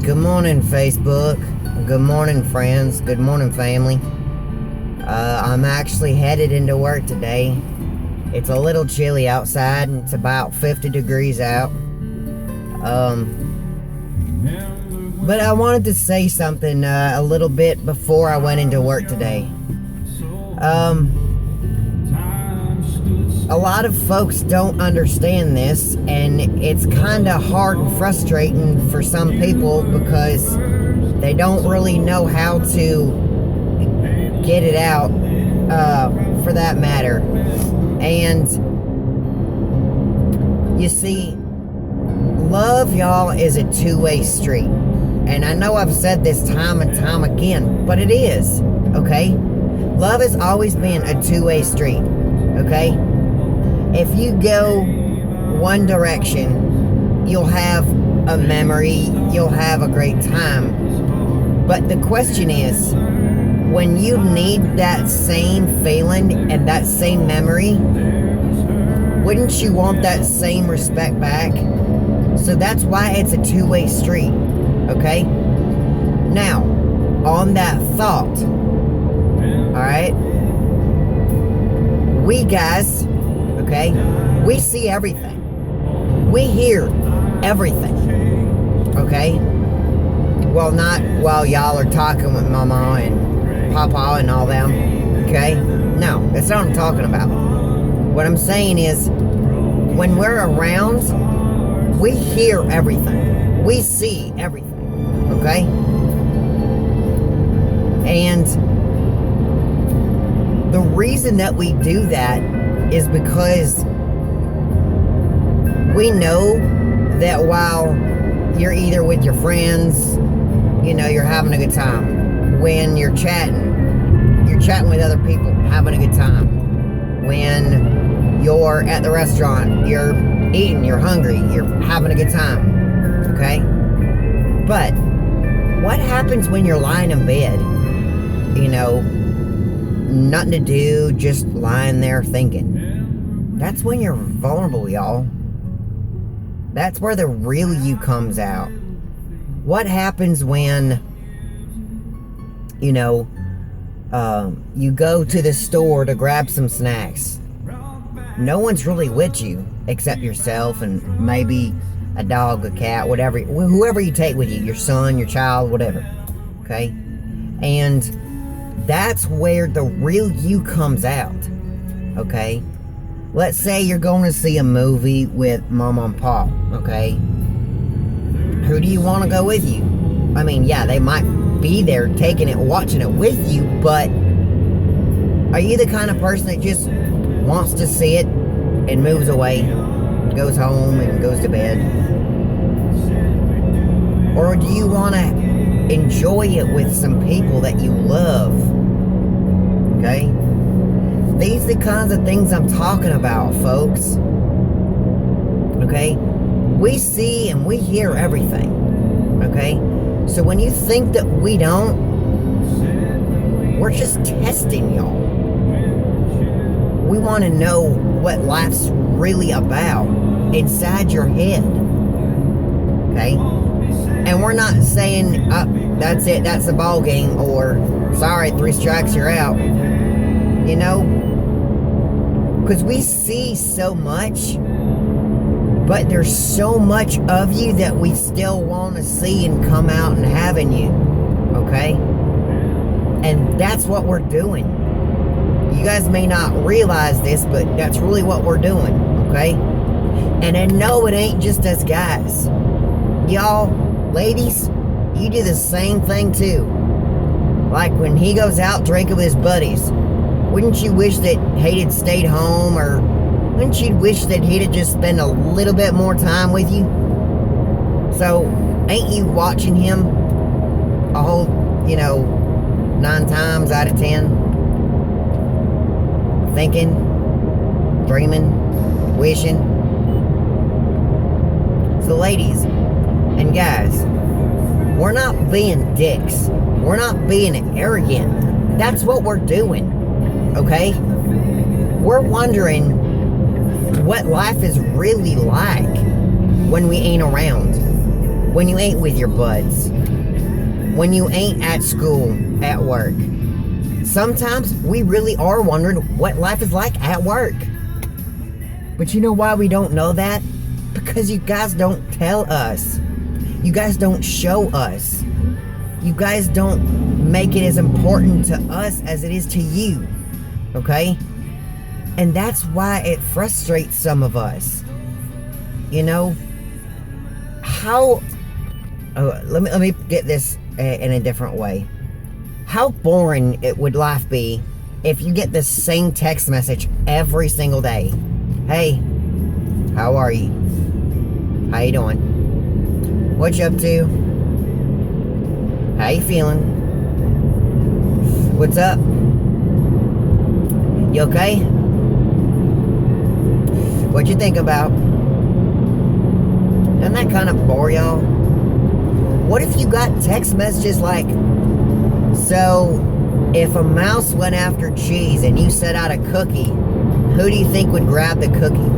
Good morning, Facebook. Good morning, friends. Good morning, family. I'm actually headed into work today. It's a little chilly outside, and it's about 50 degrees out. But I wanted to say something a little bit before I went into work today. A lot of folks don't understand this, and it's kind of hard and frustrating for some people because they don't really know how to get it out, for that matter. And you see, love, y'all, is a two-way street. And I know I've said this time and time again, but it is, okay? Love has always been a two-way street, okay? If you go one direction, you'll have a memory, you'll have a great time. But the question is, when you need that same feeling and that same memory, wouldn't you want that same respect back? So that's why it's a two-way street, okay? Now, on that thought, alright? We guys, okay, we see everything. We hear everything, okay? Well, not while y'all are talking with Mama and Papa and all them, okay? No, that's not what I'm talking about. What I'm saying is, when we're around, we hear everything. We see everything, okay? And the reason that we do that is because we know that while you're either with your friends, you know, you're having a good time. When you're chatting with other people, having a good time. When you're at the restaurant, you're eating, you're hungry, you're having a good time, okay? But what happens when you're lying in bed, you know, nothing to do, just lying there thinking? That's when you're vulnerable, y'all. That's where the real you comes out. What happens when, you know, you go to the store to grab some snacks? No one's really with you except yourself and maybe a dog, a cat, whatever, whoever you take with you, your son, your child, whatever, okay? And that's where the real you comes out, okay? Let's say you're going to see a movie with Mama and Pop, okay? Who do you want to go with you? I mean, yeah, they might be there taking it, watching it with you, but are you the kind of person that just wants to see it and moves away, goes home and goes to bed? Or do you want to enjoy it with some people that you love? Okay? These are the kinds of things I'm talking about, folks. Okay? We see and we hear everything. Okay? So when you think that we don't, we're just testing y'all. We want to know what life's really about inside your head. Okay? And we're not saying, that's it, that's the ball game, or sorry, 3 strikes, you're out. You know? Because we see so much, but there's so much of you that we still want to see and come out and have in you. Okay? And that's what we're doing. You guys may not realize this, but that's really what we're doing. Okay? And I know it ain't just us guys. Y'all, ladies, you do the same thing too. Like when he goes out drinking with his buddies, wouldn't you wish that he'd stayed home, or wouldn't you wish that he'd have just spent a little bit more time with you? So, ain't you watching him a whole, 9 times out of 10? Thinking, dreaming, wishing. So ladies and guys, we're not being dicks. We're not being arrogant. That's what we're doing. Okay? We're wondering what life is really like when we ain't around. when you ain't with your buds, when you ain't at school, at work. Sometimes we really are wondering what life is like at work. But you know why we don't know that? Because you guys don't tell us. You guys don't show us. You guys don't make it as important to us as it is to you. Okay? And that's why it frustrates some of us. You know? How... Oh, let me get this in a different way. How boring would life be if you get the same text message every single day? Hey, how are you? How you doing? What you up to? How you feeling? What's up? You okay? What you think about? Doesn't that kind of bore y'all? What if you got text messages like, so if a mouse went after cheese and you set out a cookie, who do you think would grab the cookie?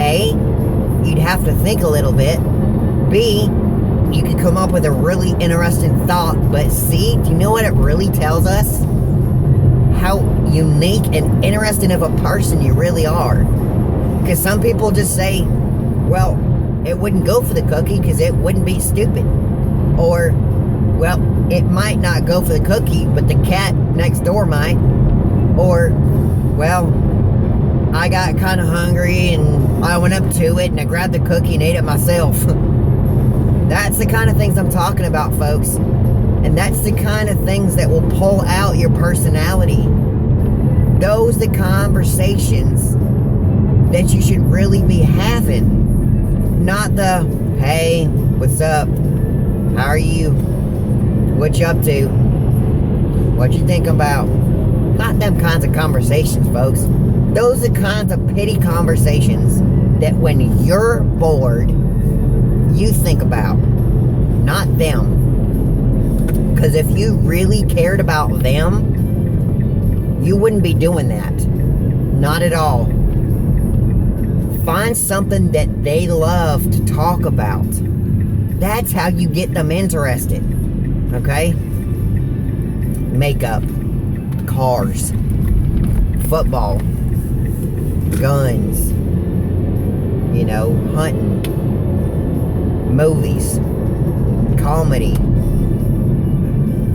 A, you'd have to think a little bit. B, you could come up with a really interesting thought. But C, do you know what it really tells us? How unique and interesting of a person you really are. Because some people just say, well, it wouldn't go for the cookie because it wouldn't be stupid. Or, well, it might not go for the cookie, but the cat next door might. Or, well, I got kind of hungry and I went up to it and I grabbed the cookie and ate it myself. That's the kind of things I'm talking about, folks. And that's the kind of things that will pull out your personality. Those are the conversations that you should really be having. Not the, hey, what's up? How are you? What you up to? What you think about? Not them kinds of conversations, folks. Those are the kinds of pity conversations that when you're bored, you think about. Not them. Because if you really cared about them, you wouldn't be doing that. Not at all. Find something that they love to talk about. That's how you get them interested. Okay? Makeup, cars, football, guns, you know, hunting, movies, comedy.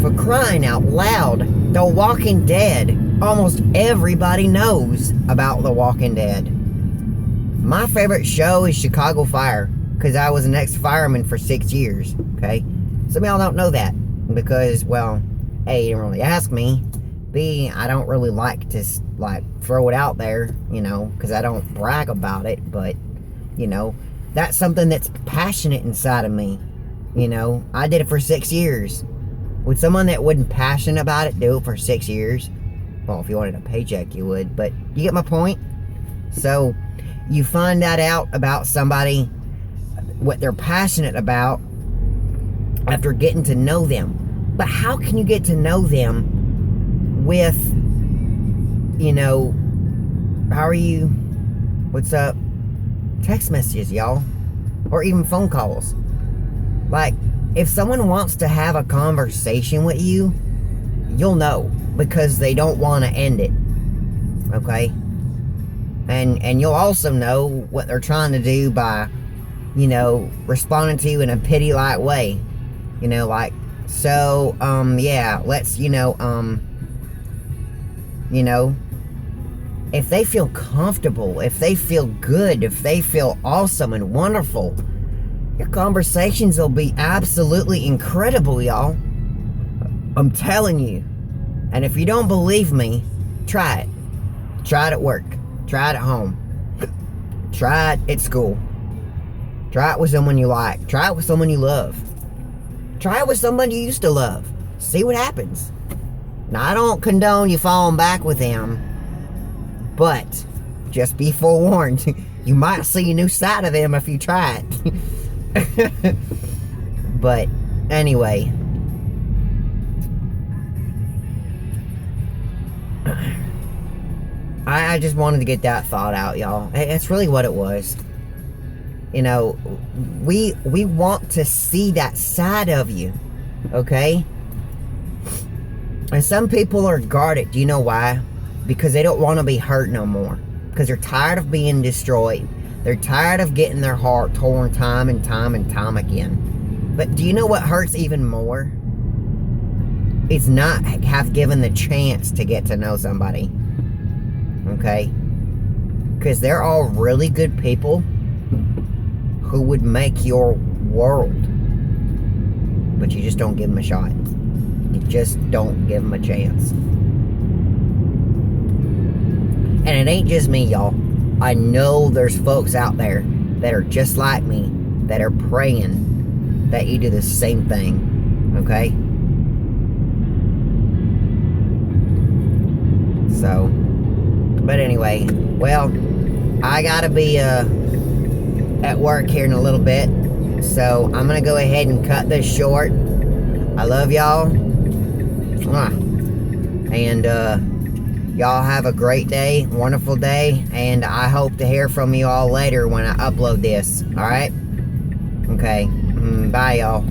For crying out loud, The Walking Dead. Almost everybody knows about The Walking Dead. My favorite show is Chicago Fire, because I was an ex-fireman for 6 years, okay? Some of y'all don't know that, because, well, A, you didn't really ask me. B, I don't really like to, throw it out there, you know, because I don't brag about it, but, you know, that's something that's passionate inside of me, you know? I did it for 6 years. Would someone that wasn't passionate about it do it for 6 years? Well, if you wanted a paycheck, you would, but you get my point? So, you find that out about somebody, what they're passionate about, after getting to know them. But how can you get to know them with, you know, how are you? What's up? Text messages, y'all. Or even phone calls. Like, if someone wants to have a conversation with you, you'll know. Because they don't want to end it. Okay? And you'll also know what they're trying to do by, you know, responding to you in a pity-like way. You know, like, so, yeah, let's, you know, if they feel comfortable, if they feel good, if they feel awesome and wonderful, your conversations will be absolutely incredible, y'all. I'm telling you. And if you don't believe me, try it. Try it at work. Try it at home. Try it at school. Try it with someone you like. Try it with someone you love. Try it with someone you used to love. See what happens. Now, I don't condone you falling back with them, but just be forewarned. You might see a new side of them if you try it. But anyway, I just wanted to get that thought out, y'all. That's really what it was. You know, we want to see that side of you, okay? And some people are guarded. Do you know why? Because they don't want to be hurt no more. Because they're tired of being destroyed. They're tired of getting their heart torn time and time and time again. But do you know what hurts even more? It's not have given the chance to get to know somebody. Okay? Because they're all really good people who would make your world. But you just don't give them a shot. You just don't give them a chance. And it ain't just me, y'all. I know there's folks out there that are just like me, that are praying that you do the same thing. Okay? So, but anyway, well, I gotta be at work here in a little bit. So I'm gonna go ahead and cut this short. I love y'all. And y'all have a great day, wonderful day, and I hope to hear from you all later when I upload this. Alright? Okay. Bye, y'all.